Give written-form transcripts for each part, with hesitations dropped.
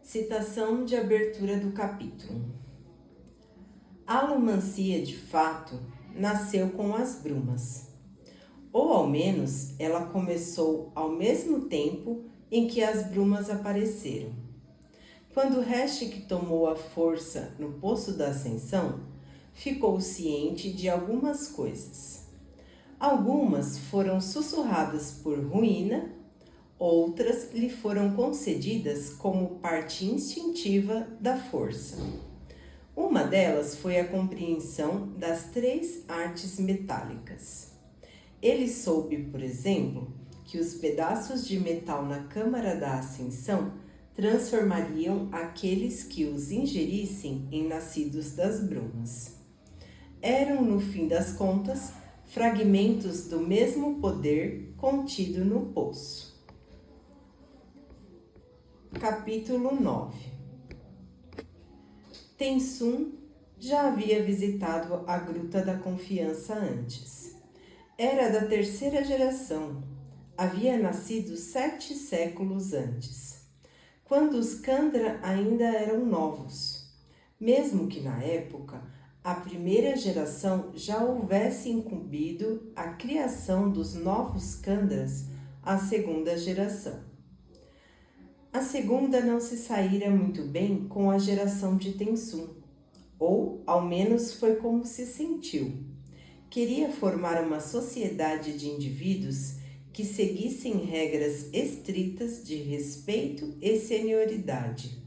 Citação de abertura do capítulo. A alomancia, de fato, nasceu com as brumas. Ou ao menos ela começou ao mesmo tempo em que as brumas apareceram. Quando Heschek tomou a força no Poço da Ascensão, ficou ciente de algumas coisas. Algumas foram sussurradas por Ruína, outras lhe foram concedidas como parte instintiva da força. Uma delas foi a compreensão das 3 artes metálicas. Ele soube, por exemplo, que os pedaços de metal na Câmara da Ascensão transformariam aqueles que os ingerissem em nascidos das brumas. Eram, no fim das contas, fragmentos do mesmo poder contido no poço. Capítulo 9. Tensum já havia visitado a Gruta da Confiança antes. Era da 3ª geração. Havia nascido 7 séculos antes, quando os Kandra ainda eram novos. Mesmo que na época, a 1ª geração já houvesse incumbido a criação dos novos Kandras à 2ª geração. A segunda não se saíra muito bem com a geração de Tensum, ou ao menos foi como se sentiu. Queria formar uma sociedade de indivíduos que seguissem regras estritas de respeito e senioridade.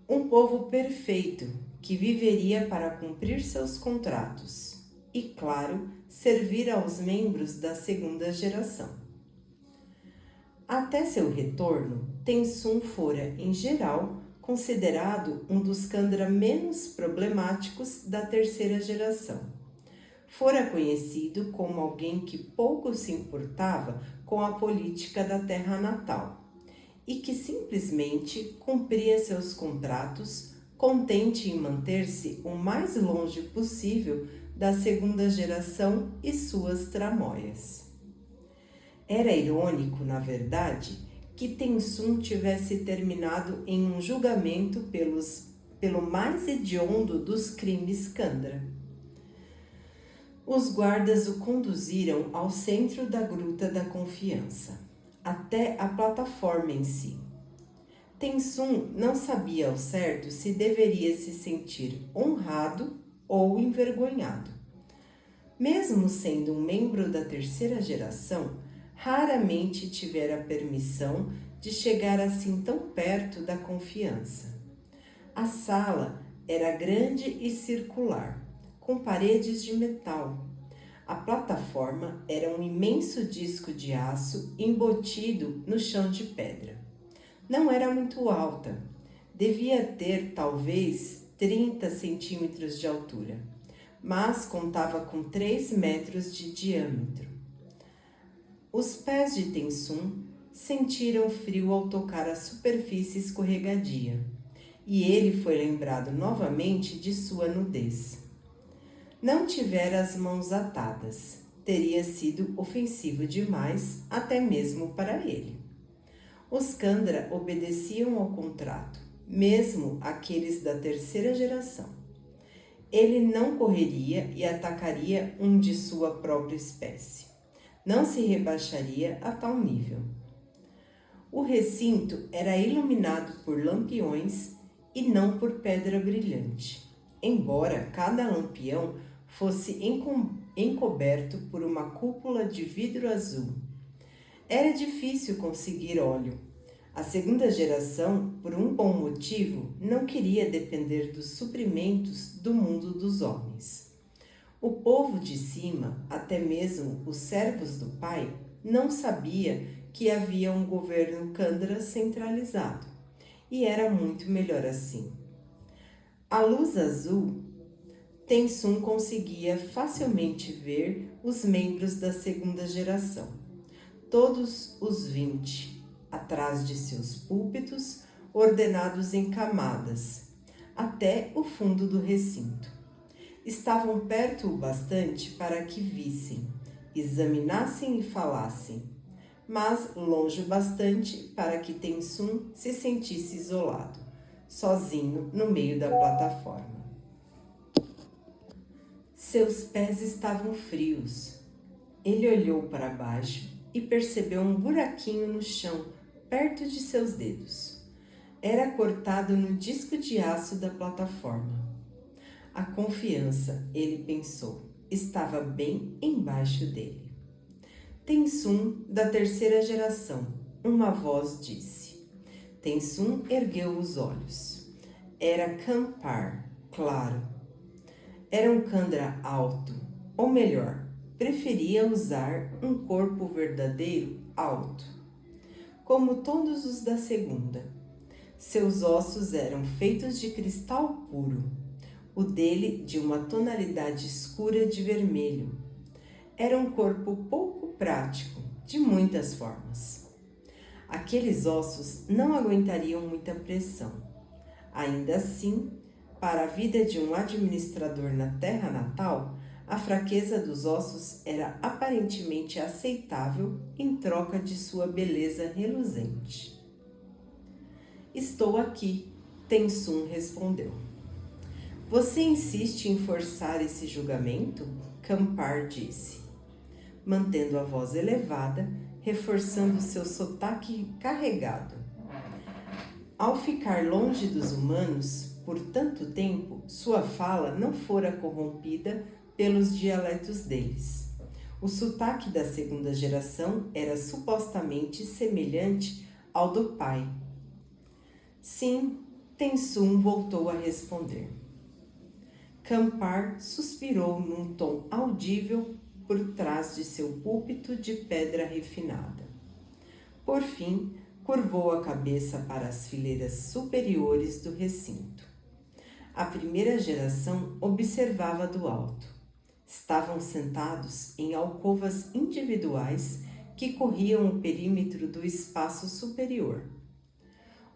Um povo perfeito que viveria para cumprir seus contratos e, claro, servir aos membros da 2ª geração. Até seu retorno, Tensum fora, em geral, considerado um dos Kandra menos problemáticos da 3ª geração. Fora conhecido como alguém que pouco se importava com a política da terra natal e que simplesmente cumpria seus contratos, contente em manter-se o mais longe possível da 2ª geração e suas tramóias. Era irônico, na verdade, que Tensum tivesse terminado em um julgamento pelo mais hediondo dos crimes Kandra. Os guardas o conduziram ao centro da Gruta da Confiança, até a plataforma em si. Tensum não sabia ao certo se deveria se sentir honrado ou envergonhado. Mesmo sendo um membro da 3ª geração, raramente tivera permissão de chegar assim tão perto da confiança. A sala era grande e circular, com paredes de metal. A plataforma era um imenso disco de aço embutido no chão de pedra. Não era muito alta, devia ter talvez 30 centímetros de altura, mas contava com 3 metros de diâmetro. Os pés de Tensum sentiram frio ao tocar a superfície escorregadia, e ele foi lembrado novamente de sua nudez. Não tivera as mãos atadas, teria sido ofensivo demais até mesmo para ele. Os Kandra obedeciam ao contrato, mesmo aqueles da 3ª geração. Ele não correria e atacaria um de sua própria espécie. Não se rebaixaria a tal nível. O recinto era iluminado por lampiões e não por pedra brilhante, embora cada lampião fosse encoberto por uma cúpula de vidro azul. Era difícil conseguir óleo. A 2ª geração, por um bom motivo, não queria depender dos suprimentos do mundo dos homens. O povo de cima, até mesmo os servos do pai, não sabia que havia um governo Kandra centralizado, e era muito melhor assim. À luz azul, Tensum conseguia facilmente ver os membros da 2ª geração, todos os 20, atrás de seus púlpitos, ordenados em camadas, até o fundo do recinto. Estavam perto o bastante para que vissem, examinassem e falassem, mas longe bastante para que Tensum se sentisse isolado, sozinho no meio da plataforma. Seus pés estavam frios. Ele olhou para baixo e percebeu um buraquinho no chão, perto de seus dedos. Era cortado no disco de aço da plataforma. A confiança, ele pensou, estava bem embaixo dele. Tensum, da terceira geração, uma voz disse. Tensum ergueu os olhos. Era Kampar, claro. Era um Kandra alto, ou melhor, preferia usar um corpo verdadeiro alto, como todos os da segunda. Seus ossos eram feitos de cristal puro, o dele de uma tonalidade escura de vermelho. Era um corpo pouco prático, de muitas formas. Aqueles ossos não aguentariam muita pressão. Ainda assim, para a vida de um administrador na terra natal, a fraqueza dos ossos era aparentemente aceitável em troca de sua beleza reluzente. Estou aqui, Tensum respondeu. Você insiste em forçar esse julgamento? Kampar disse, mantendo a voz elevada, reforçando seu sotaque carregado. Ao ficar longe dos humanos por tanto tempo, sua fala não fora corrompida pelos dialetos deles. O sotaque da segunda geração era supostamente semelhante ao do pai. Sim, Tensum voltou a responder. Kampar suspirou num tom audível por trás de seu púlpito de pedra refinada. Por fim, curvou a cabeça para as fileiras superiores do recinto. A primeira geração observava do alto. Estavam sentados em alcovas individuais que corriam o perímetro do espaço superior,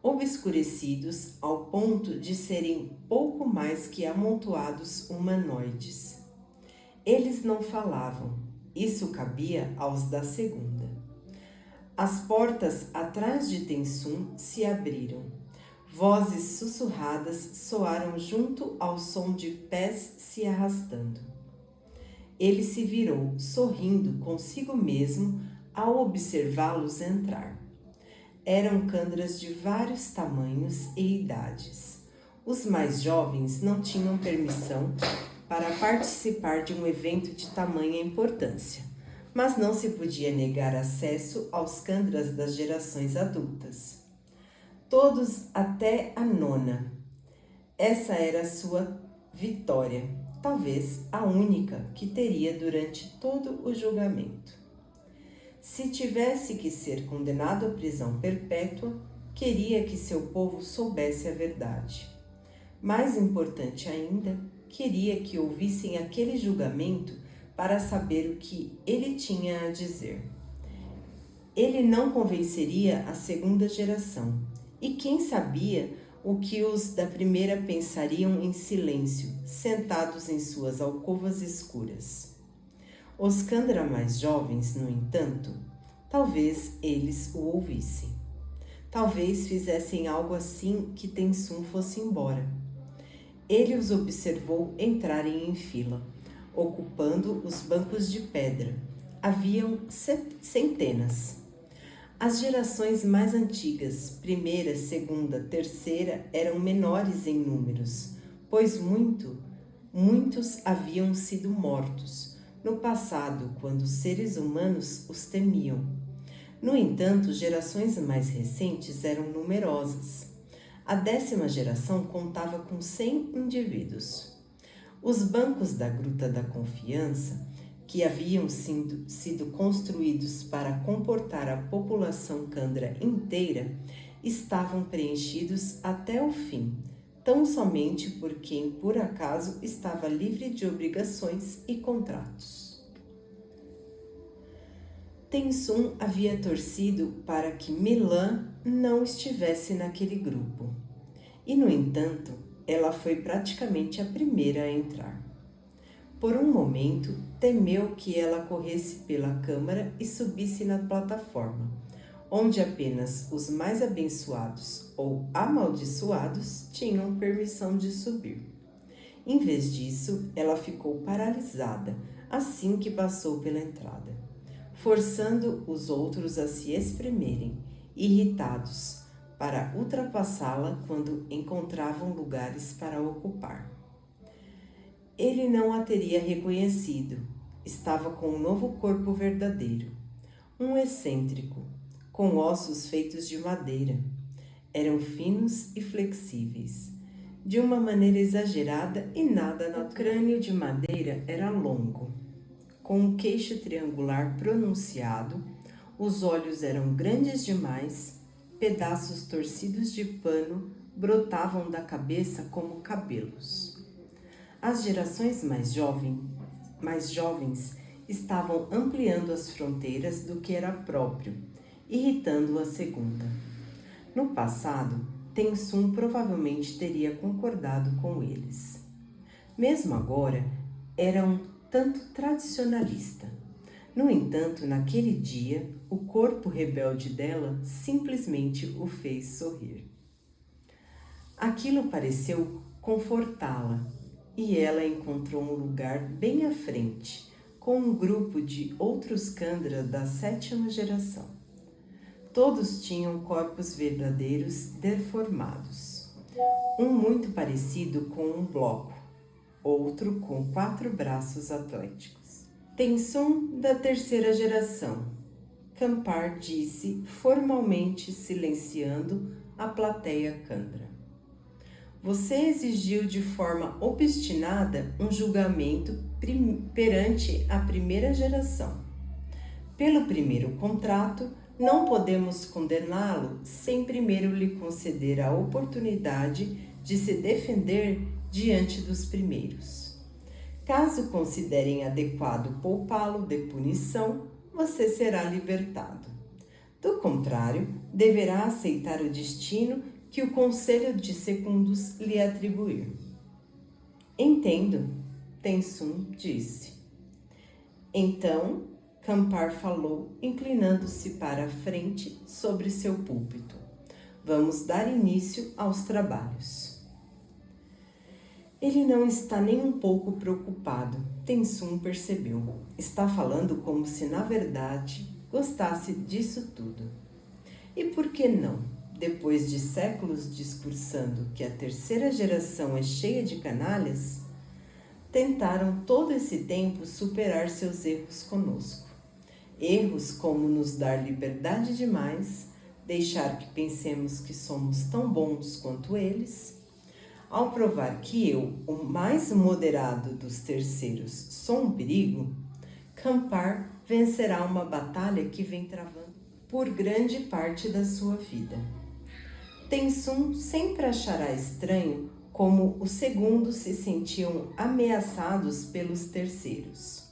obscurecidos ao ponto de serem pouco mais que amontoados humanoides. Eles não falavam, isso cabia aos da segunda. As portas atrás de Tensum se abriram. Vozes sussurradas soaram junto ao som de pés se arrastando. Ele se virou, sorrindo consigo mesmo ao observá-los entrar. Eram Kandras de vários tamanhos e idades. Os mais jovens não tinham permissão para participar de um evento de tamanha importância, mas não se podia negar acesso aos Kandras das gerações adultas. Todos até a nona. Essa era a sua vitória, talvez a única que teria durante todo o julgamento. Se tivesse que ser condenado à prisão perpétua, queria que seu povo soubesse a verdade. Mais importante ainda, queria que ouvissem aquele julgamento para saber o que ele tinha a dizer. Ele não convenceria a segunda geração, e quem sabia o que os da primeira pensariam em silêncio, sentados em suas alcovas escuras. Os Kandra mais jovens, no entanto, talvez eles o ouvissem. Talvez fizessem algo assim que Tensum fosse embora. Ele os observou entrarem em fila, ocupando os bancos de pedra. Haviam centenas. As gerações mais antigas, primeira, segunda, terceira, eram menores em números, pois muitos haviam sido mortos no passado, quando os seres humanos os temiam. No entanto, gerações mais recentes eram numerosas. A 10ª geração contava com 100 indivíduos. Os bancos da Gruta da Confiança, que haviam sido construídos para comportar a população Kandra inteira, estavam preenchidos até o fim, tão somente por quem, por acaso, estava livre de obrigações e contratos. Tensum havia torcido para que Milan não estivesse naquele grupo, e, no entanto, ela foi praticamente a primeira a entrar. Por um momento, temeu que ela corresse pela câmara e subisse na plataforma, onde apenas os mais abençoados ou amaldiçoados tinham permissão de subir. Em vez disso, ela ficou paralisada assim que passou pela entrada, forçando os outros a se espremerem, irritados, para ultrapassá-la quando encontravam lugares para ocupar. Ele não a teria reconhecido. Estava com um novo corpo verdadeiro, um excêntrico, com ossos feitos de madeira. Eram finos e flexíveis, de uma maneira exagerada e nada natural. O crânio de madeira era longo, com um queixo triangular pronunciado, os olhos eram grandes demais, pedaços torcidos de pano brotavam da cabeça como cabelos. As gerações mais jovens estavam ampliando as fronteiras do que era próprio, irritando a segunda. No passado, Tensum provavelmente teria concordado com eles. Mesmo agora, era um tanto tradicionalista. No entanto, naquele dia, o corpo rebelde dela simplesmente o fez sorrir. Aquilo pareceu confortá-la e ela encontrou um lugar bem à frente, com um grupo de outros Kandra da 7ª geração. Todos tinham corpos verdadeiros deformados. Um muito parecido com um bloco, outro com 4 braços atléticos. Tensum da 3ª geração, Kampar disse, formalmente silenciando a plateia Kandra. Você exigiu de forma obstinada um julgamento perante a 1ª geração. Pelo primeiro contrato, não podemos condená-lo sem primeiro lhe conceder a oportunidade de se defender diante dos primeiros. Caso considerem adequado poupá-lo de punição, você será libertado. Do contrário, deverá aceitar o destino que o Conselho de Secundos lhe atribuir. Entendo, Tensum disse. Então, Kampar falou, inclinando-se para a frente sobre seu púlpito. Vamos dar início aos trabalhos. Ele não está nem um pouco preocupado, Tensum percebeu. Está falando como se, na verdade, gostasse disso tudo. E por que não? Depois de séculos discursando que a 3ª geração é cheia de canalhas, tentaram todo esse tempo superar seus erros conosco. Erros como nos dar liberdade demais, deixar que pensemos que somos tão bons quanto eles. Ao provar que eu, o mais moderado dos terceiros, sou um perigo, Kampar vencerá uma batalha que vem travando por grande parte da sua vida. Tensum sempre achará estranho como os segundos se sentiam ameaçados pelos terceiros.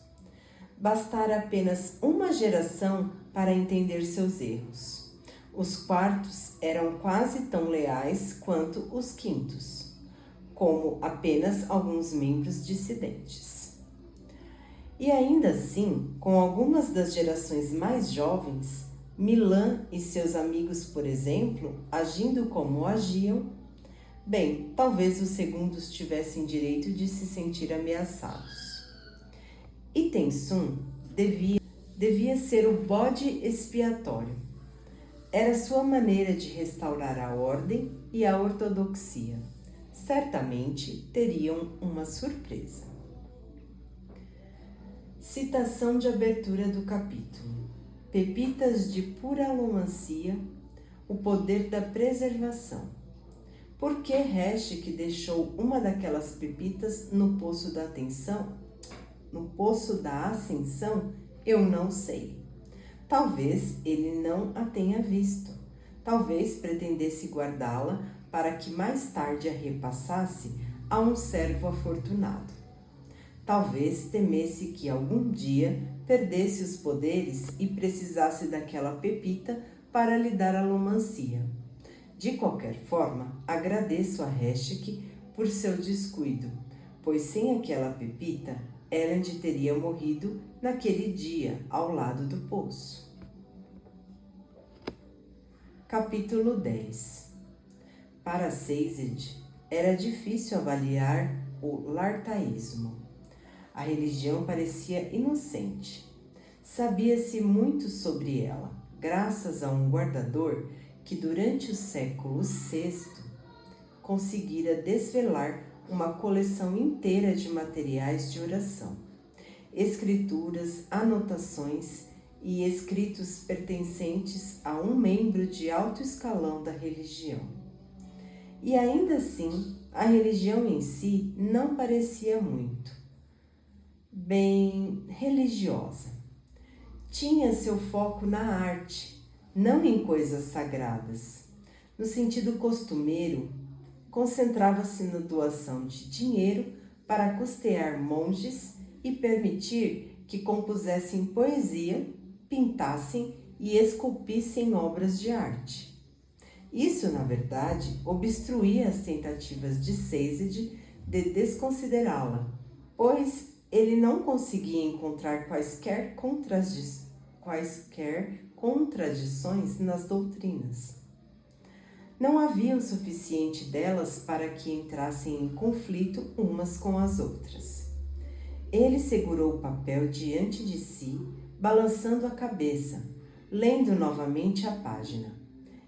Bastara apenas uma geração para entender seus erros. Os quartos eram quase tão leais quanto os quintos, como apenas alguns membros dissidentes. E ainda assim, com algumas das gerações mais jovens, Milan e seus amigos, por exemplo, agindo como agiam, bem, talvez os segundos tivessem direito de se sentir ameaçados. E Tensum devia ser o bode expiatório. Era sua maneira de restaurar a ordem e a ortodoxia. Certamente teriam uma surpresa. Citação de abertura do capítulo. Pepitas de pura alomancia, o poder da preservação. Por que Heshek deixou uma daquelas pepitas no poço da ascensão, eu não sei. Talvez ele não a tenha visto. Talvez pretendesse guardá-la para que mais tarde a repassasse a um servo afortunado. Talvez temesse que algum dia perdesse os poderes e precisasse daquela pepita para lhe dar alomancia. De qualquer forma, agradeço a Heshek por seu descuido, pois sem aquela pepita, Elend teria morrido naquele dia ao lado do poço. Capítulo 10. Para Sazed, era difícil avaliar o lartaísmo. A religião parecia inocente. Sabia-se muito sobre ela, graças a um guardador que durante o século VI conseguira desvelar uma coleção inteira de materiais de oração, escrituras, anotações e escritos pertencentes a um membro de alto escalão da religião. E ainda assim, a religião em si não parecia muito bem religiosa. Tinha seu foco na arte, não em coisas sagradas. No sentido costumeiro, concentrava-se na doação de dinheiro para custear monges e permitir que compusessem poesia, pintassem e esculpissem obras de arte. Isso, na verdade, obstruía as tentativas de Sazed de desconsiderá-la, pois ele não conseguia encontrar quaisquer contradições nas doutrinas. Não havia o suficiente delas para que entrassem em conflito umas com as outras. Ele segurou o papel diante de si, balançando a cabeça, lendo novamente a página.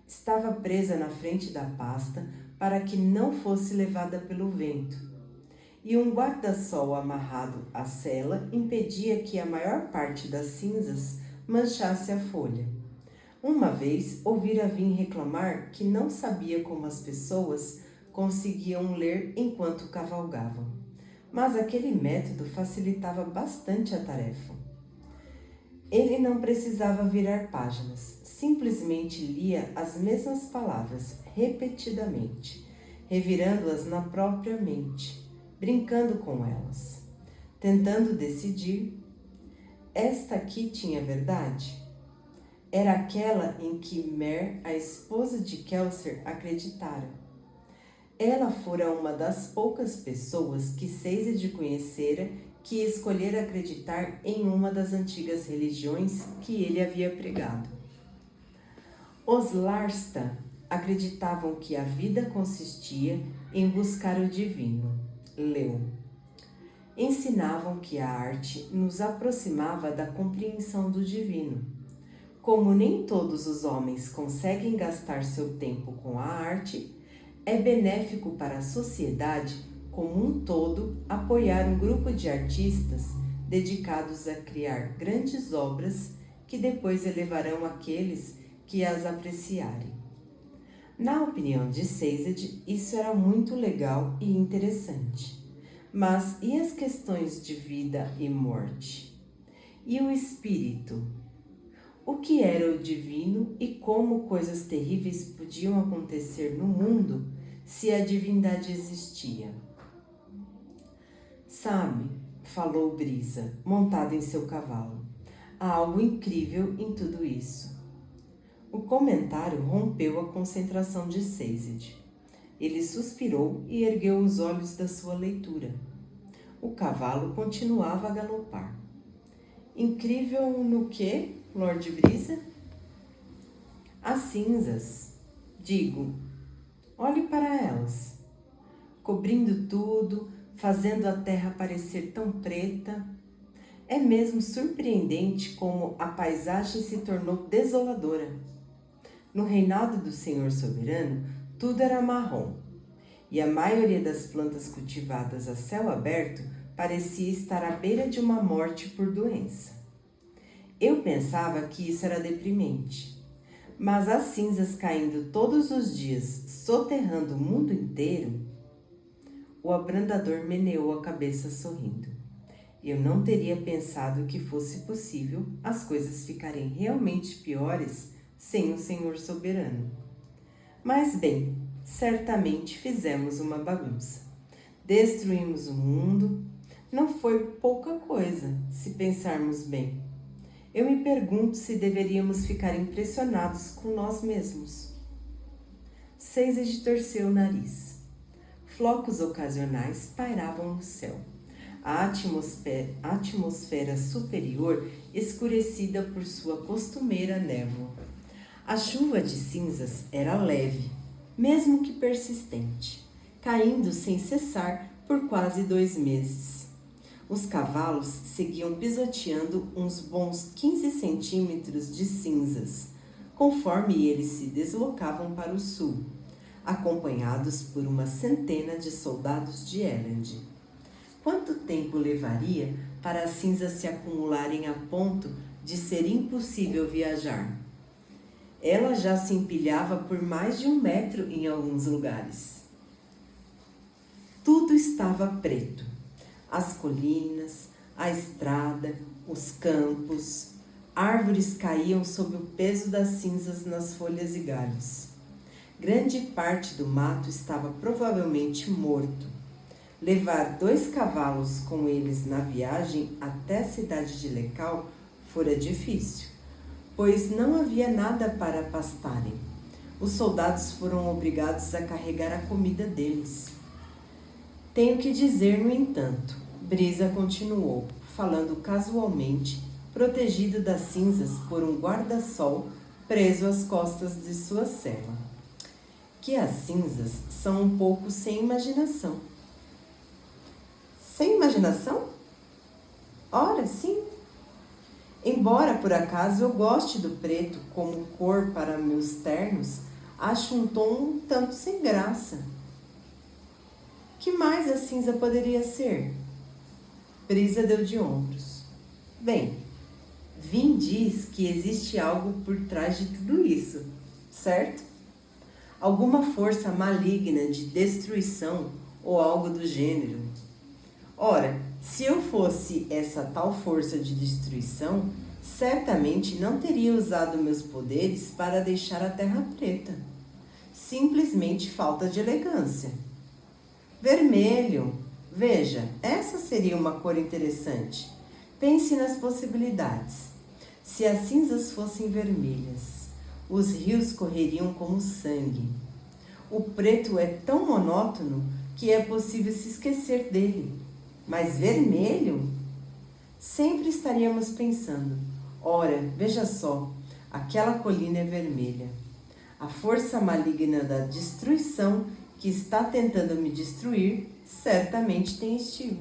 Estava presa na frente da pasta para que não fosse levada pelo vento, e um guarda-sol amarrado à sela impedia que a maior parte das cinzas manchasse a folha. Uma vez ouvira Vim reclamar que não sabia como as pessoas conseguiam ler enquanto cavalgavam, mas aquele método facilitava bastante a tarefa. Ele não precisava virar páginas, simplesmente lia as mesmas palavras repetidamente, revirando-as na própria mente, brincando com elas, tentando decidir. Esta aqui tinha verdade? Era aquela em que Mer, a esposa de Kelser, acreditara. Ela fora uma das poucas pessoas que Sazed conhecera que escolhera acreditar em uma das antigas religiões que ele havia pregado. Os Larsta acreditavam que a vida consistia em buscar o divino. Leu. Ensinavam que a arte nos aproximava da compreensão do divino. Como nem todos os homens conseguem gastar seu tempo com a arte, é benéfico para a sociedade como um todo apoiar um grupo de artistas dedicados a criar grandes obras que depois elevarão aqueles que as apreciarem. Na opinião de Sazed, isso era muito legal e interessante. Mas e as questões de vida e morte? E o espírito? O que era o divino e como coisas terríveis podiam acontecer no mundo se a divindade existia? Sabe, falou Brisa, montado em seu cavalo, há algo incrível em tudo isso. O comentário rompeu a concentração de Sazed. Ele suspirou e ergueu os olhos da sua leitura. O cavalo continuava a galopar. Incrível no quê, Lord Brisa? As cinzas. Digo, olhe para elas. Cobrindo tudo, fazendo a terra parecer tão preta. É mesmo surpreendente como a paisagem se tornou desoladora. No reinado do Senhor Soberano, tudo era marrom, e a maioria das plantas cultivadas a céu aberto parecia estar à beira de uma morte por doença. Eu pensava que isso era deprimente, mas as cinzas caindo todos os dias, soterrando o mundo inteiro. O abrandador meneou a cabeça sorrindo. Eu não teria pensado que fosse possível as coisas ficarem realmente piores sem o Senhor Soberano. Mas bem, certamente fizemos uma bagunça. Destruímos o mundo. Não foi pouca coisa, se pensarmos bem. Eu me pergunto se deveríamos ficar impressionados com nós mesmos. Sazed torceu o nariz. Flocos ocasionais pairavam no céu. atmosfera superior escurecida por sua costumeira névoa. A chuva de cinzas era leve, mesmo que persistente, caindo sem cessar por quase 2 meses. Os cavalos seguiam pisoteando uns bons 15 centímetros de cinzas, conforme eles se deslocavam para o sul, acompanhados por uma centena de soldados de Elend. Quanto tempo levaria para as cinzas se acumularem a ponto de ser impossível viajar? Ela já se empilhava por mais de 1 metro em alguns lugares. Tudo estava preto. As colinas, a estrada, os campos, árvores caíam sob o peso das cinzas nas folhas e galhos. Grande parte do mato estava provavelmente morto. Levar 2 cavalos com eles na viagem até a cidade de Lecal fora difícil, pois não havia nada para pastarem. Os soldados foram obrigados a carregar a comida deles. Tenho que dizer, no entanto, Brisa continuou, falando casualmente, protegido das cinzas por um guarda-sol preso às costas de sua sela, que as cinzas são um pouco sem imaginação. Sem imaginação? Ora, sim. Embora por acaso eu goste do preto como cor para meus ternos, acho um tom um tanto sem graça. Que mais a cinza poderia ser? Brisa deu de ombros. Bem, Vin diz que existe algo por trás de tudo isso, certo? Alguma força maligna de destruição ou algo do gênero. Ora, se eu fosse essa tal força de destruição, certamente não teria usado meus poderes para deixar a terra preta. Simplesmente falta de elegância. Vermelho. Veja, essa seria uma cor interessante. Pense nas possibilidades. Se as cinzas fossem vermelhas, os rios correriam como sangue. O preto é tão monótono que é possível se esquecer dele. Mas vermelho? Sempre estaríamos pensando, ora, veja só, aquela colina é vermelha. A força maligna da destruição que está tentando me destruir certamente tem estilo.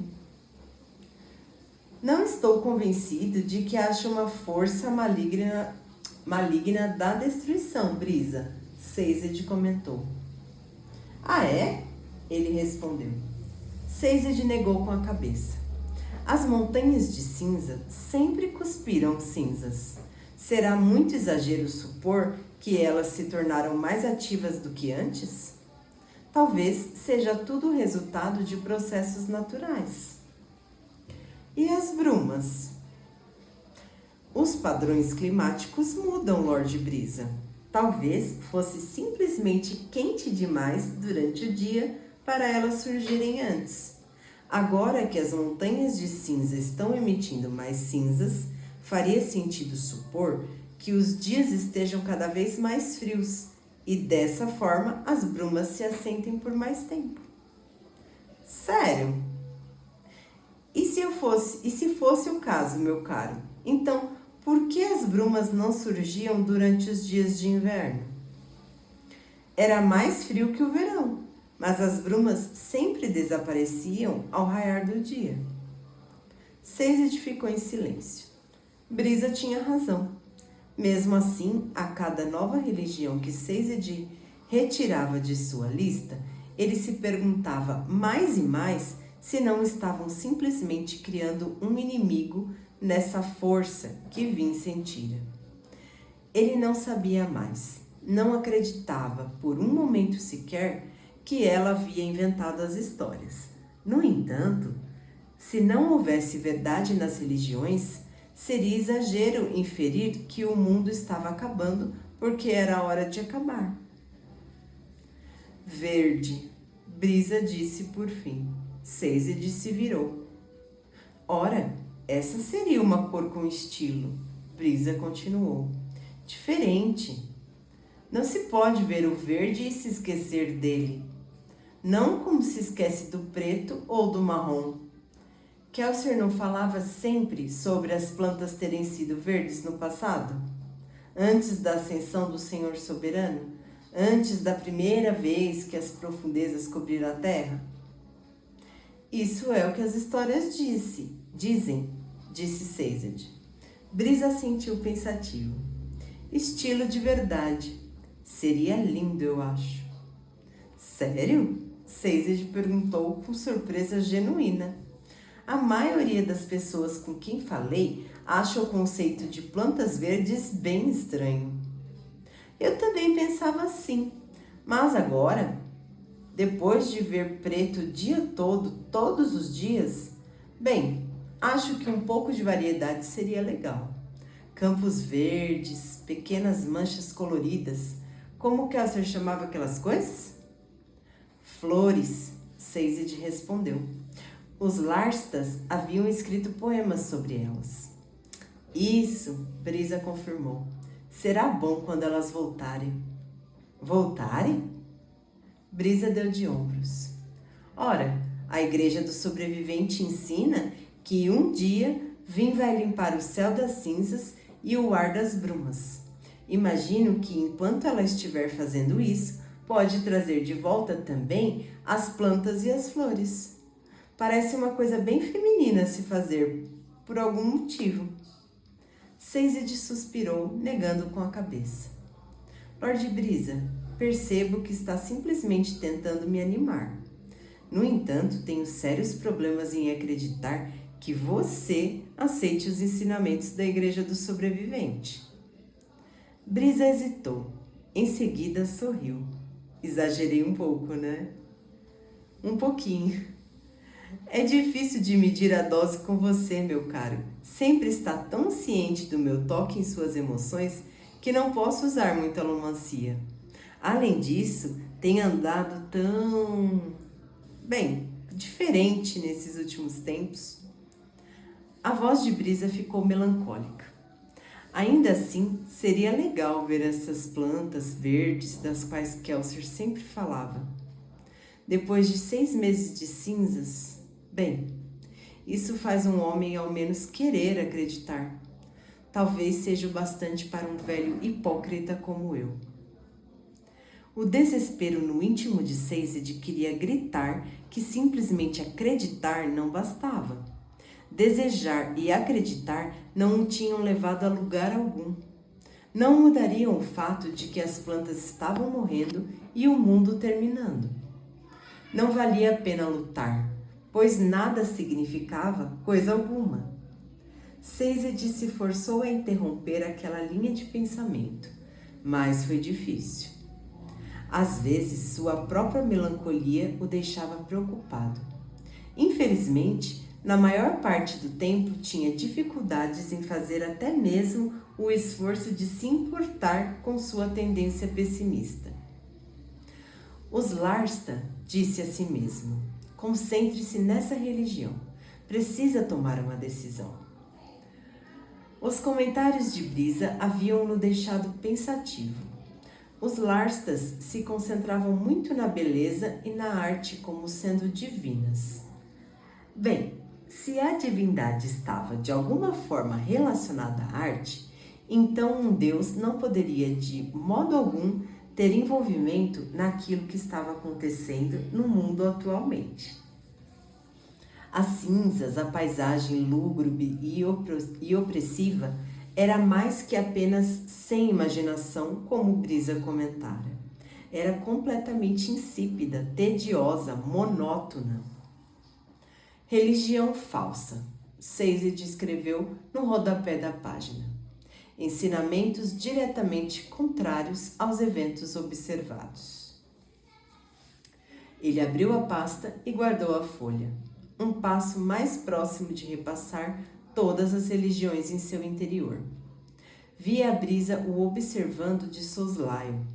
Não estou convencido de que haja uma força maligna da destruição, Brisa, Sazed comentou. Ah, é? Ele respondeu. Sazed negou com a cabeça. As montanhas de cinza sempre cuspiram cinzas. Será muito exagero supor que elas se tornaram mais ativas do que antes? Talvez seja tudo resultado de processos naturais. E as brumas? Os padrões climáticos mudam, Lorde Brisa. Talvez fosse simplesmente quente demais durante o dia para elas surgirem antes. Agora que as montanhas de cinza estão emitindo mais cinzas, faria sentido supor que os dias estejam cada vez mais frios e dessa forma as brumas se assentem por mais tempo. Sério? E se fosse o caso, meu caro? Então, por que as brumas não surgiam durante os dias de inverno? Era mais frio que o verão, mas as brumas sempre desapareciam ao raiar do dia. Sazed ficou em silêncio. Brisa tinha razão. Mesmo assim, a cada nova religião que Sazed retirava de sua lista, ele se perguntava mais e mais se não estavam simplesmente criando um inimigo nessa força que Vin sentira. Ele não sabia mais, não acreditava por um momento sequer que ela havia inventado as histórias. No entanto, se não houvesse verdade nas religiões, seria exagero inferir que o mundo estava acabando porque era hora de acabar. Verde, Brisa disse por fim. Sazed se virou. Ora, essa seria uma cor com estilo, Brisa continuou. Diferente. Não se pode ver o verde e se esquecer dele. Não como se esquece do preto ou do marrom. Kelsier não falava sempre sobre as plantas terem sido verdes no passado? Antes da ascensão do Senhor soberano? Antes da primeira vez que as profundezas cobriram a terra? Isso é o que as histórias dizem, disse Sazed. Brisa sentiu pensativo. Estilo de verdade. Seria lindo, eu acho. Sério? Sazed perguntou com surpresa genuína. A maioria das pessoas com quem falei acha o conceito de plantas verdes bem estranho. Eu também pensava assim, mas agora, depois de ver preto o dia todo, todos os dias, bem, acho que um pouco de variedade seria legal. Campos verdes, pequenas manchas coloridas, como Kelsier chamava aquelas coisas? Flores, Sazed respondeu. Os Larstas haviam escrito poemas sobre elas. Isso, Brisa confirmou. Será bom quando elas voltarem. Voltarem? Brisa deu de ombros. Ora, a Igreja do Sobrevivente ensina que um dia Vim vai limpar o céu das cinzas e o ar das brumas. Imagino que enquanto ela estiver fazendo isso, pode trazer de volta também as plantas e as flores. Parece uma coisa bem feminina a se fazer, por algum motivo. Sazed suspirou, negando com a cabeça. Lord Brisa, percebo que está simplesmente tentando me animar. No entanto, tenho sérios problemas em acreditar que você aceite os ensinamentos da Igreja do Sobrevivente. Brisa hesitou. Em seguida, sorriu. Exagerei um pouco, né? Um pouquinho. É difícil de medir a dose com você, meu caro. Sempre está tão ciente do meu toque em suas emoções que não posso usar muita alomancia. Além disso, tem andado diferente nesses últimos tempos. A voz de Brisa ficou melancólica. Ainda assim, seria legal ver essas plantas verdes das quais Kelsier sempre falava. Depois de 6 meses de cinzas, isso faz um homem ao menos querer acreditar. Talvez seja o bastante para um velho hipócrita como eu. O desespero no íntimo de Sazed queria gritar que simplesmente acreditar não bastava. Desejar e acreditar não o tinham levado a lugar algum. Não mudariam o fato de que as plantas estavam morrendo e o mundo terminando. Não valia a pena lutar, pois nada significava coisa alguma. Sazed se forçou a interromper aquela linha de pensamento, mas foi difícil. Às vezes, sua própria melancolia o deixava preocupado. Infelizmente, na maior parte do tempo, tinha dificuldades em fazer até mesmo o esforço de se importar com sua tendência pessimista. Os Larsta, disse a si mesmo, concentre-se nessa religião. Precisa tomar uma decisão. Os comentários de Brisa haviam-no deixado pensativo. Os Larstas se concentravam muito na beleza e na arte como sendo divinas. Se a divindade estava de alguma forma relacionada à arte, então um deus não poderia de modo algum ter envolvimento naquilo que estava acontecendo no mundo atualmente. As cinzas, a paisagem lúgubre e opressiva era mais que apenas sem imaginação, como Brisa comentara. Era completamente insípida, tediosa, monótona. Religião falsa, Sazed escreveu no rodapé da página. Ensinamentos diretamente contrários aos eventos observados. Ele abriu a pasta e guardou a folha, um passo mais próximo de repassar todas as religiões em seu interior. Via a Brisa o observando de soslaio.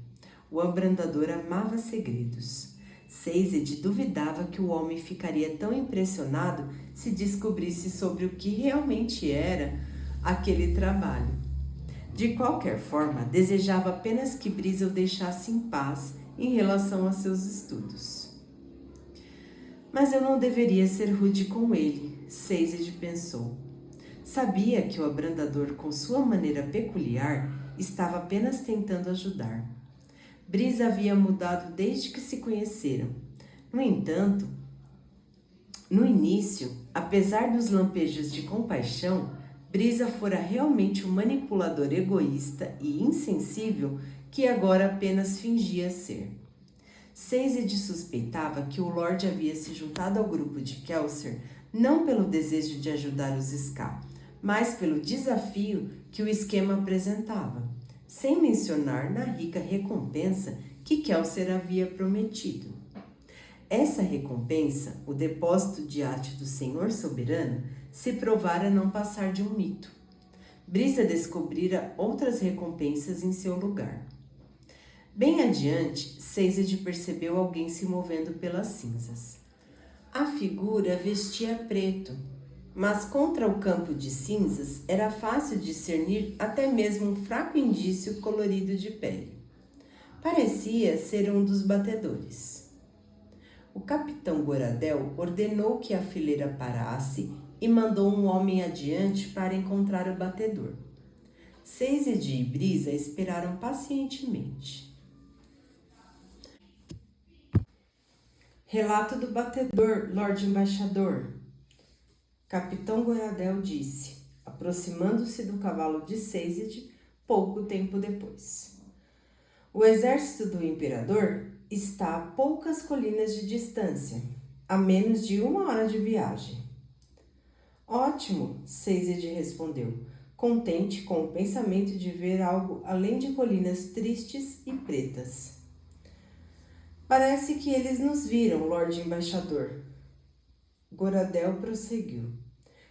O abrandador amava segredos. Sazed duvidava que o homem ficaria tão impressionado se descobrisse sobre o que realmente era aquele trabalho. De qualquer forma, desejava apenas que Brisa o deixasse em paz em relação a seus estudos. Mas eu não deveria ser rude com ele, Sazed pensou. Sabia que o abrandador, com sua maneira peculiar, estava apenas tentando ajudar. Brisa havia mudado desde que se conheceram. No entanto, no início, apesar dos lampejos de compaixão, Brisa fora realmente um manipulador egoísta e insensível que agora apenas fingia ser. Sazed suspeitava que o Lorde havia se juntado ao grupo de Kelsier não pelo desejo de ajudar os Ska, mas pelo desafio que o esquema apresentava, sem mencionar na rica recompensa que Kelsier havia prometido. Essa recompensa, o depósito de arte do Senhor Soberano, se provara não passar de um mito. Brisa descobrira outras recompensas em seu lugar. Bem adiante, Sazed percebeu alguém se movendo pelas cinzas. A figura vestia preto, mas contra o campo de cinzas era fácil discernir até mesmo um fraco indício colorido de pele. Parecia ser um dos batedores. O capitão Goradel ordenou que a fileira parasse e mandou um homem adiante para encontrar o batedor. Sazed e Brisa esperaram pacientemente. Relato do batedor, Lorde Embaixador. Capitão Goradel disse, aproximando-se do cavalo de Sazed pouco tempo depois. O exército do imperador está a poucas colinas de distância, a menos de 1 hora de viagem. Ótimo, Sazed respondeu, contente com o pensamento de ver algo além de colinas tristes e pretas. Parece que eles nos viram, Lorde Embaixador. Goradel prosseguiu.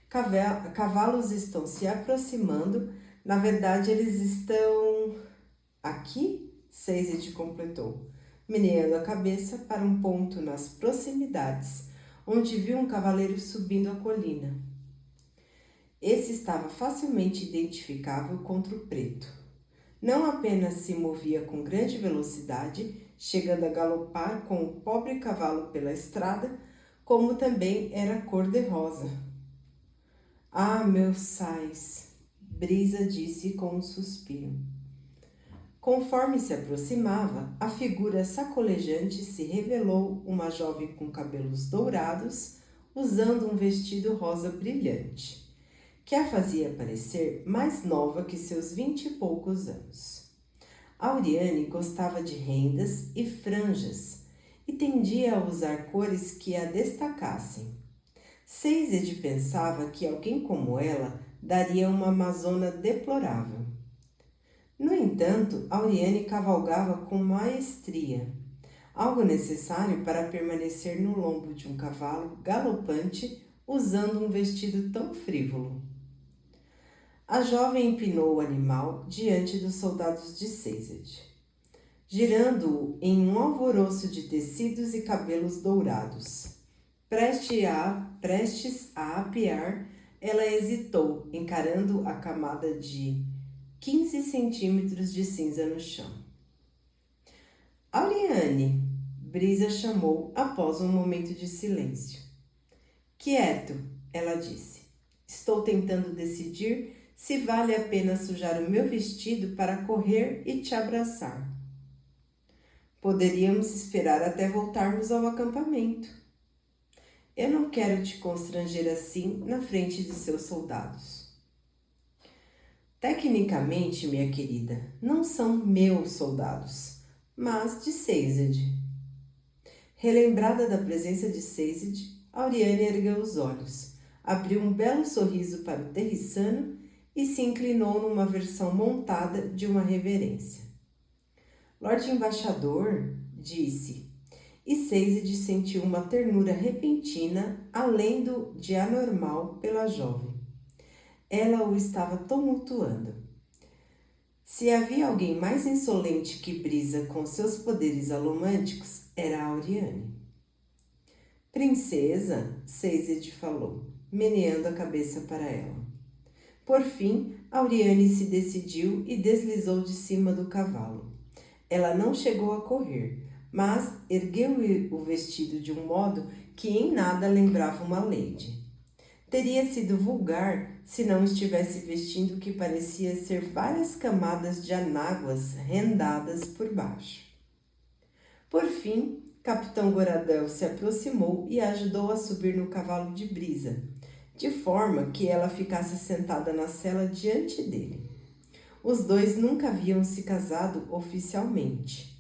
Cavalos estão se aproximando. Na verdade, eles estão... Aqui? Sazed completou, meneando a cabeça para um ponto nas proximidades, onde viu um cavaleiro subindo a colina. Esse estava facilmente identificável contra o preto. Não apenas se movia com grande velocidade, chegando a galopar com o pobre cavalo pela estrada, como também era cor-de-rosa. Ah, meus sais, Brisa disse com um suspiro. Conforme se aproximava, a figura sacolejante se revelou uma jovem com cabelos dourados, usando um vestido rosa brilhante, que a fazia parecer mais nova que seus 20 e poucos anos. Auriane gostava de rendas e franjas e tendia a usar cores que a destacassem. Sazed pensava que alguém como ela daria uma amazona deplorável. No entanto, Auriane cavalgava com maestria, algo necessário para permanecer no lombo de um cavalo galopante usando um vestido tão frívolo. A jovem empinou o animal diante dos soldados de Sazed, girando-o em um alvoroço de tecidos e cabelos dourados. Prestes a apear, ela hesitou, encarando a camada de 15 centímetros de cinza no chão. Auriane, Brisa chamou após um momento de silêncio. Quieto, ela disse. Estou tentando decidir se vale a pena sujar o meu vestido para correr e te abraçar. Poderíamos esperar até voltarmos ao acampamento. Eu não quero te constranger assim na frente de seus soldados. Tecnicamente, minha querida, não são meus soldados, mas de Sazed. Relembrada da presença de Sazed, Auriane ergueu os olhos, abriu um belo sorriso para o terriçano e se inclinou numa versão montada de uma reverência. Lorde Embaixador, disse, e Sazed sentiu uma ternura repentina além do de anormal pela jovem. Ela o estava tumultuando. Se havia alguém mais insolente que Brisa com seus poderes alomânticos, era Auriane. Princesa, Sazed falou, meneando a cabeça para ela. Por fim, Auriane se decidiu e deslizou de cima do cavalo. Ela não chegou a correr, mas ergueu o vestido de um modo que em nada lembrava uma lady. Teria sido vulgar se não estivesse vestindo o que parecia ser várias camadas de anáguas rendadas por baixo. Por fim, Capitão Goradel se aproximou e a ajudou a subir no cavalo de Brisa, de forma que ela ficasse sentada na sela diante dele. Os dois nunca haviam se casado oficialmente.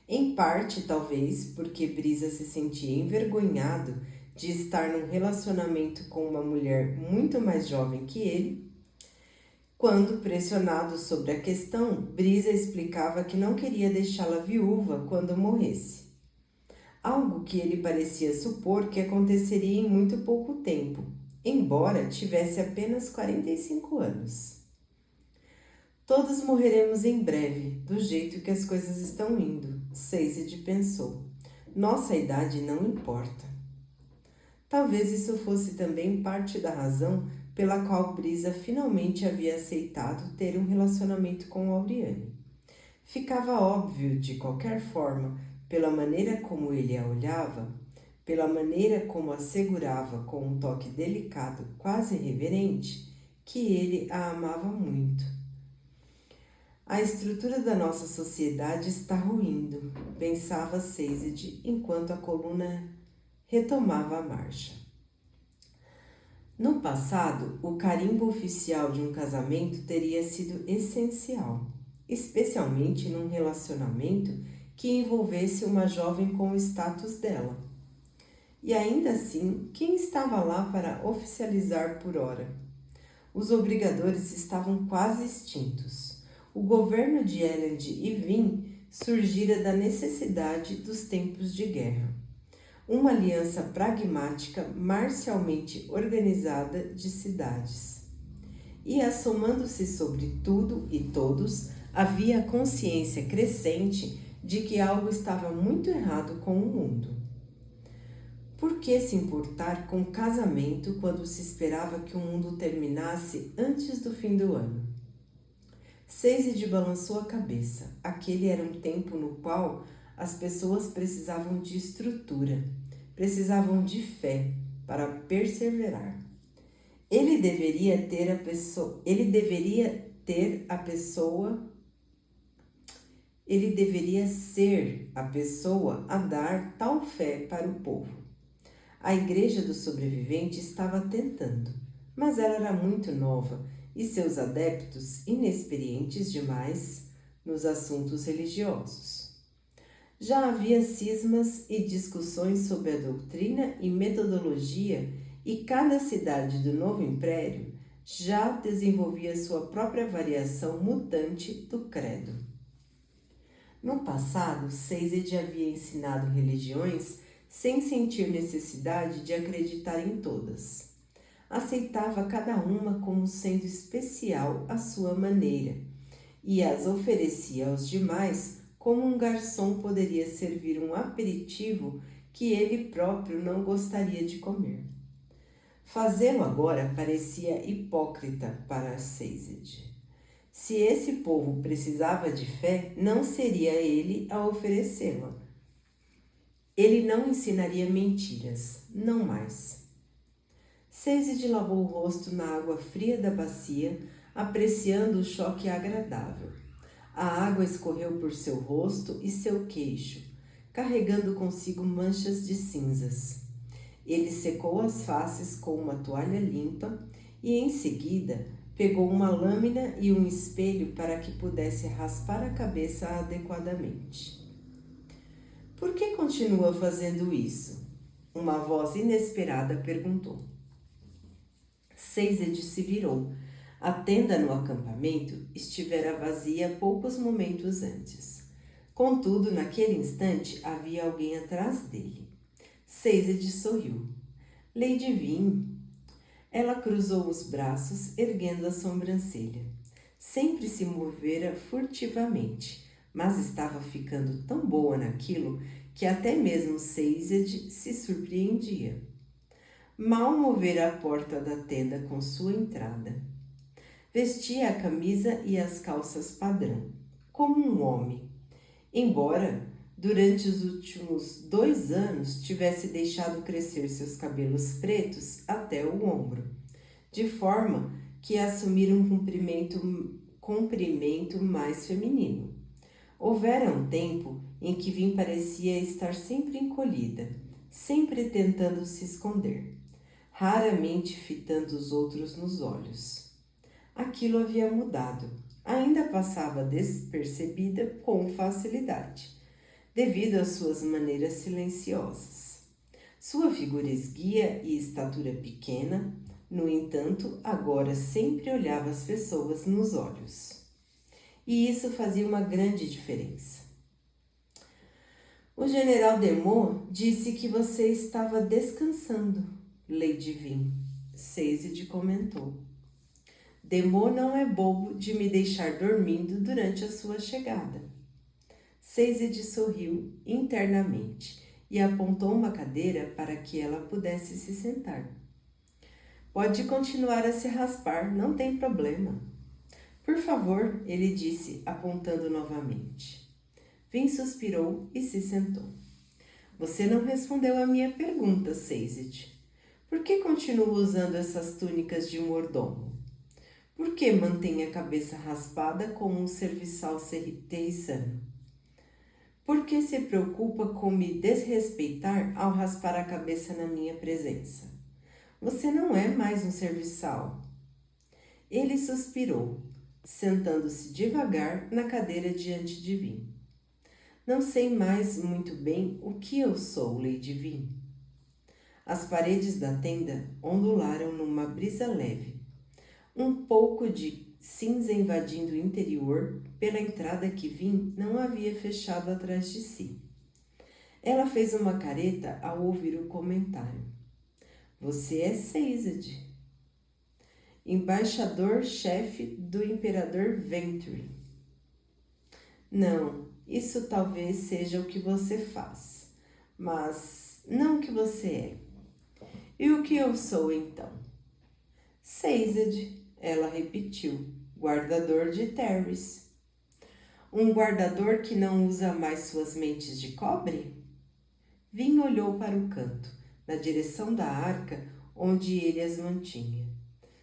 Em parte, talvez, porque Brisa se sentia envergonhado de estar num relacionamento com uma mulher muito mais jovem que ele. Quando pressionado sobre a questão, Brisa explicava que não queria deixá-la viúva quando morresse. Algo que ele parecia supor que aconteceria em muito pouco tempo, embora tivesse apenas 45 anos. Todos morreremos em breve, do jeito que as coisas estão indo, Sazed pensou. Nossa idade não importa. Talvez isso fosse também parte da razão pela qual Brisa finalmente havia aceitado ter um relacionamento com Auriane. Ficava óbvio, de qualquer forma, pela maneira como ele a olhava, pela maneira como a segurava com um toque delicado, quase reverente, que ele a amava muito. A estrutura da nossa sociedade está ruindo, pensava Sazed enquanto a coluna retomava a marcha. No passado, o carimbo oficial de um casamento teria sido essencial, especialmente num relacionamento que envolvesse uma jovem com o status dela. E ainda assim, quem estava lá para oficializar por hora? Os obrigadores estavam quase extintos. O governo de Elend e Vin surgira da necessidade dos tempos de guerra. Uma aliança pragmática, marcialmente organizada de cidades. E assomando-se sobre tudo e todos, havia a consciência crescente de que algo estava muito errado com o mundo. Por que se importar com casamento quando se esperava que o mundo terminasse antes do fim do ano? Sazed balançou a cabeça. Aquele era um tempo no qual as pessoas precisavam de estrutura, precisavam de fé para perseverar. Ele deveria ser a pessoa a dar tal fé para o povo. A igreja do sobrevivente estava tentando, mas ela era muito nova e seus adeptos inexperientes demais nos assuntos religiosos. Já havia cismas e discussões sobre a doutrina e metodologia e cada cidade do novo império já desenvolvia sua própria variação mutante do credo. No passado, Sazed havia ensinado religiões sem sentir necessidade de acreditar em todas. Aceitava cada uma como sendo especial à sua maneira e as oferecia aos demais como um garçom poderia servir um aperitivo que ele próprio não gostaria de comer. Fazê-lo agora parecia hipócrita para Sazed. Se esse povo precisava de fé, não seria ele a oferecê-la. Ele não ensinaria mentiras, não mais. Sazed lavou o rosto na água fria da bacia, apreciando o choque agradável. A água escorreu por seu rosto e seu queixo, carregando consigo manchas de cinzas. Ele secou as faces com uma toalha limpa e, em seguida, pegou uma lâmina e um espelho para que pudesse raspar a cabeça adequadamente. Por que continua fazendo isso? Uma voz inesperada perguntou. Sazed se virou. A tenda no acampamento estivera vazia poucos momentos antes. Contudo, naquele instante, havia alguém atrás dele. Sazed sorriu. Lady Vin. Ela cruzou os braços, erguendo a sobrancelha. Sempre se movera furtivamente, mas estava ficando tão boa naquilo que até mesmo Sazed se surpreendia. Mal movera a porta da tenda com sua entrada. Vestia a camisa e as calças padrão, como um homem, embora durante os últimos 2 anos, tivesse deixado crescer seus cabelos pretos até o ombro, de forma que assumira um comprimento mais feminino. Houvera um tempo em que Vim parecia estar sempre encolhida, sempre tentando se esconder, raramente fitando os outros nos olhos. Aquilo havia mudado. Ainda passava despercebida com facilidade, devido às suas maneiras silenciosas. Sua figura esguia e estatura pequena, no entanto, agora sempre olhava as pessoas nos olhos. E isso fazia uma grande diferença. O general Demot disse que você estava descansando, Lady Vin, Sazed comentou. Demot não é bobo de me deixar dormindo durante a sua chegada. Sazed sorriu internamente e apontou uma cadeira para que ela pudesse se sentar. Pode continuar a se raspar, não tem problema. Por favor, ele disse, apontando novamente. Vin suspirou e se sentou. Você não respondeu à minha pergunta, Sazed. Por que continua usando essas túnicas de mordomo? Por que mantém a cabeça raspada como um serviçal terriçano? Por que se preocupa com me desrespeitar ao raspar a cabeça na minha presença? Você não é mais um serviçal. Ele suspirou, sentando-se devagar na cadeira diante de Vin. Não sei mais muito bem o que eu sou, Lady Vin. As paredes da tenda ondularam numa brisa leve. Um pouco de cinza invadindo o interior pela entrada que Vin não havia fechado atrás de si. Ela fez uma careta ao ouvir o comentário. Você é Sazed, embaixador-chefe do Imperador Ventrue. Não, isso talvez seja o que você faz, mas não o que você é. E o que eu sou então? Sazed, ela repetiu, guardador de Terris. Um guardador que não usa mais suas mentes de cobre? Vin olhou para o canto, na direção da arca onde ele as mantinha.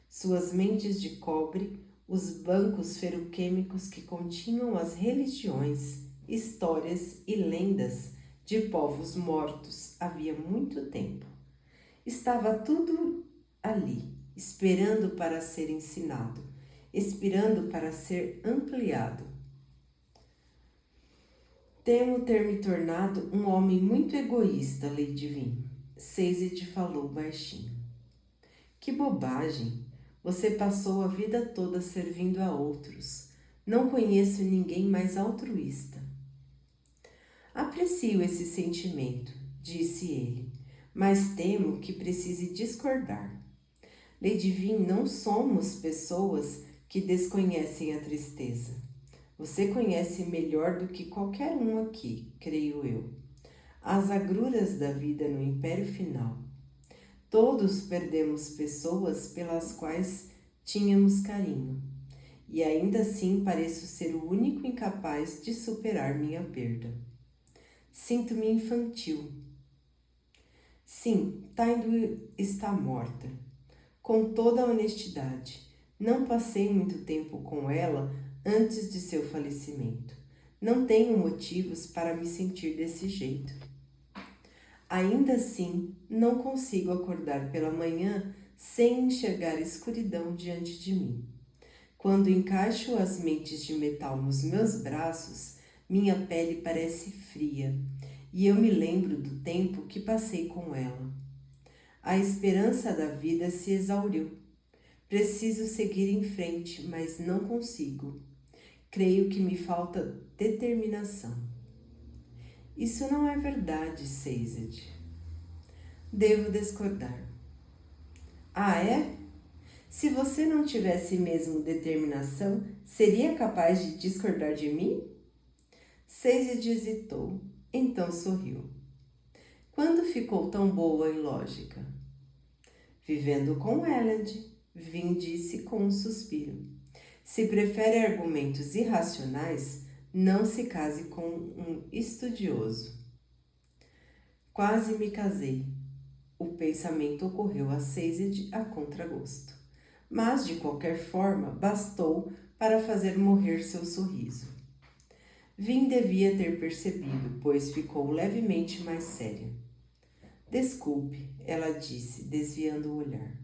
Suas mentes de cobre, os bancos ferroquímicos que continham as religiões, histórias e lendas de povos mortos havia muito tempo. Estava tudo ali, esperando para ser ensinado, esperando para ser ampliado. Temo ter me tornado um homem muito egoísta, Lady Vin. Sazed falou baixinho. Que bobagem! Você passou a vida toda servindo a outros. Não conheço ninguém mais altruísta. Aprecio esse sentimento, disse ele, mas temo que precise discordar. Lady Vin, não somos pessoas que desconhecem a tristeza. Você conhece melhor do que qualquer um aqui, creio eu, as agruras da vida no Império Final. Todos perdemos pessoas pelas quais tínhamos carinho, e ainda assim pareço ser o único incapaz de superar minha perda. Sinto-me infantil. Sim, Tyndu está morta. Com toda a honestidade, não passei muito tempo com ela antes de seu falecimento. Não tenho motivos para me sentir desse jeito. Ainda assim, não consigo acordar pela manhã sem enxergar escuridão diante de mim. Quando encaixo as mentes de metal nos meus braços, minha pele parece fria, e eu me lembro do tempo que passei com ela. A esperança da vida se exauriu. Preciso seguir em frente, mas não consigo. Creio que me falta determinação. Isso não é verdade, Sazed. Devo discordar. Ah, é? Se você não tivesse mesmo determinação, seria capaz de discordar de mim? Sazed hesitou, então sorriu. Quando ficou tão boa em lógica? Vivendo com Elend, Vin disse com um suspiro. Se prefere argumentos irracionais, Não se case com um estudioso. Quase me casei. O pensamento ocorreu a Sazed a contragosto. Mas, de qualquer forma, bastou para fazer morrer seu sorriso. Vin devia ter percebido, pois ficou levemente mais séria. Desculpe, ela disse, desviando o olhar.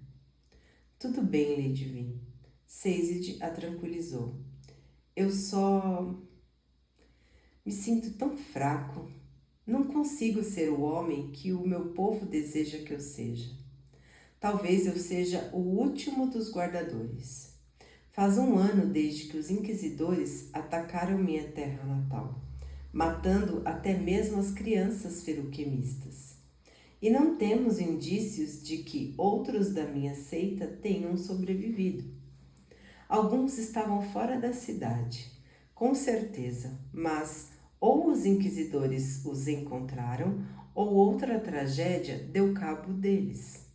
Tudo bem, Lady Vin. Sazed a tranquilizou. Eu só me sinto tão fraco. Não consigo ser o homem que o meu povo deseja que eu seja. Talvez eu seja o último dos guardadores. Faz 1 ano desde que os inquisidores atacaram minha terra natal, matando até mesmo as crianças feruquemistas. E não temos indícios de que outros da minha seita tenham sobrevivido. Alguns estavam fora da cidade, com certeza, mas ou os inquisidores os encontraram ou outra tragédia deu cabo deles.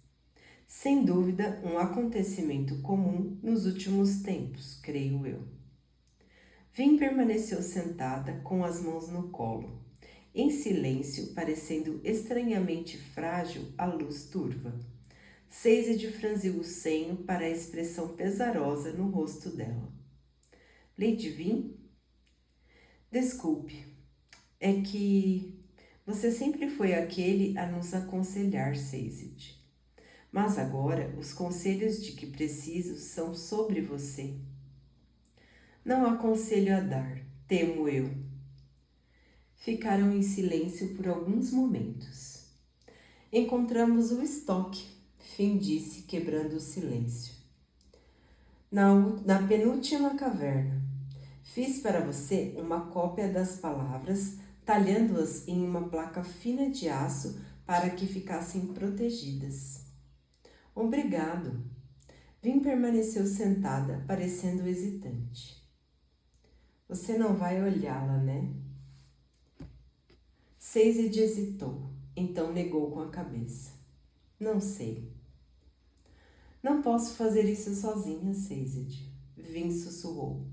Sem dúvida, um acontecimento comum nos últimos tempos, creio eu. Vin permaneceu sentada com as mãos no colo, em silêncio, parecendo estranhamente frágil à luz turva. Sazed franziu o senho para a expressão pesarosa no rosto dela. Lady Vin? Desculpe, é que você sempre foi aquele a nos aconselhar, Sazed. Mas agora os conselhos de que preciso são sobre você. Não há conselho a dar, temo eu. Ficaram em silêncio por alguns momentos. Encontramos o estoque, Finn disse, quebrando o silêncio. Na penúltima caverna. Fiz para você uma cópia das palavras, talhando-as em uma placa fina de aço para que ficassem protegidas. Obrigado. Vin permaneceu sentada, parecendo hesitante. Você não vai olhá-la, né? Sazed hesitou, então negou com a cabeça. Não sei. Não posso fazer isso sozinha, Sazed. Vin sussurrou.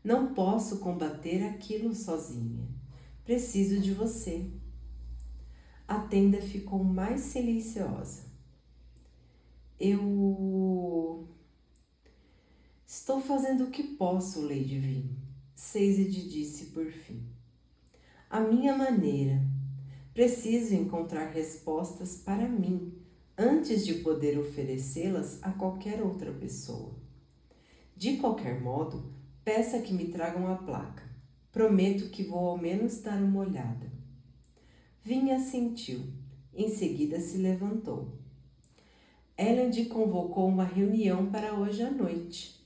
Não posso combater aquilo sozinha. Preciso de você. A tenda ficou mais silenciosa. Eu estou fazendo o que posso, Lady Vin. Sazed disse por fim. A minha maneira. Preciso encontrar respostas para mim antes de poder oferecê-las a qualquer outra pessoa. De qualquer modo, peça que me tragam a placa. Prometo que vou ao menos dar uma olhada. Vin assentiu. Em seguida se levantou. Elend convocou uma reunião para hoje à noite,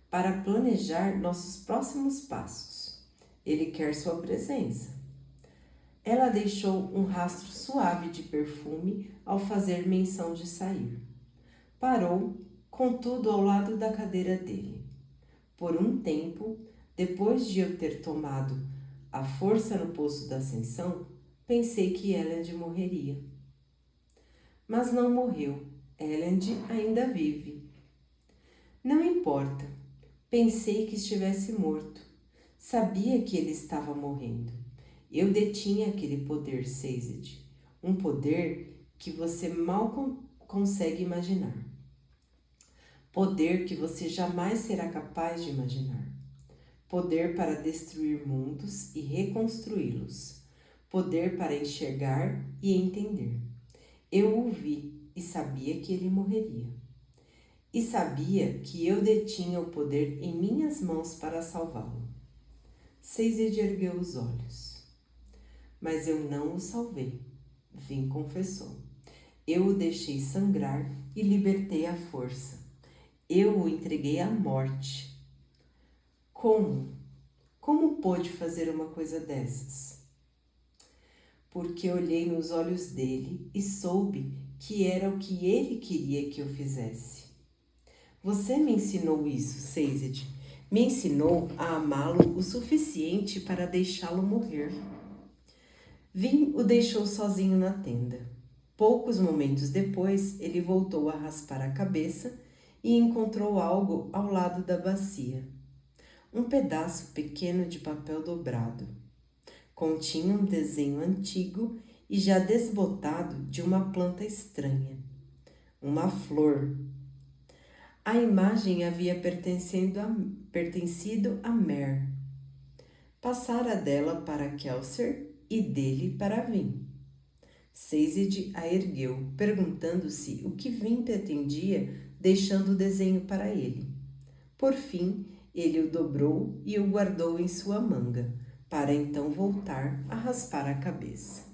para planejar nossos próximos passos. Ele quer sua presença. Ela deixou um rastro suave de perfume ao fazer menção de sair. Parou, contudo, ao lado da cadeira dele. Por um tempo, depois de eu ter tomado a força no poço da ascensão, pensei que Elend morreria. Mas não morreu. Elend ainda vive. Não importa. Pensei que estivesse morto. Sabia que ele estava morrendo. Eu detinha aquele poder, Sazed. Um poder que você mal consegue imaginar. Poder que você jamais será capaz de imaginar. Poder para destruir mundos e reconstruí-los. Poder para enxergar e entender. Eu o vi e sabia que ele morreria. E sabia que eu detinha o poder em minhas mãos para salvá-lo. Sazed ergueu os olhos. Mas eu não o salvei, Vin confessou. Eu o deixei sangrar e libertei a força. Eu o entreguei à morte. Como? Como pôde fazer uma coisa dessas? Porque olhei nos olhos dele e soube que era o que ele queria que eu fizesse. Você me ensinou isso, Sazed. Me ensinou a amá-lo o suficiente para deixá-lo morrer. Vin o deixou sozinho na tenda. Poucos momentos depois, ele voltou a raspar a cabeça e encontrou algo ao lado da bacia. um pedaço pequeno de papel dobrado. Continha um desenho antigo e já desbotado de uma planta estranha, uma flor. A imagem havia pertencido a Mer. Passara dela para Kelser e dele para Vin. Sazed a ergueu, perguntando-se o que Vin pretendia, deixando o desenho para ele. Por fim, ele o dobrou e o guardou em sua manga, para então voltar a raspar a cabeça.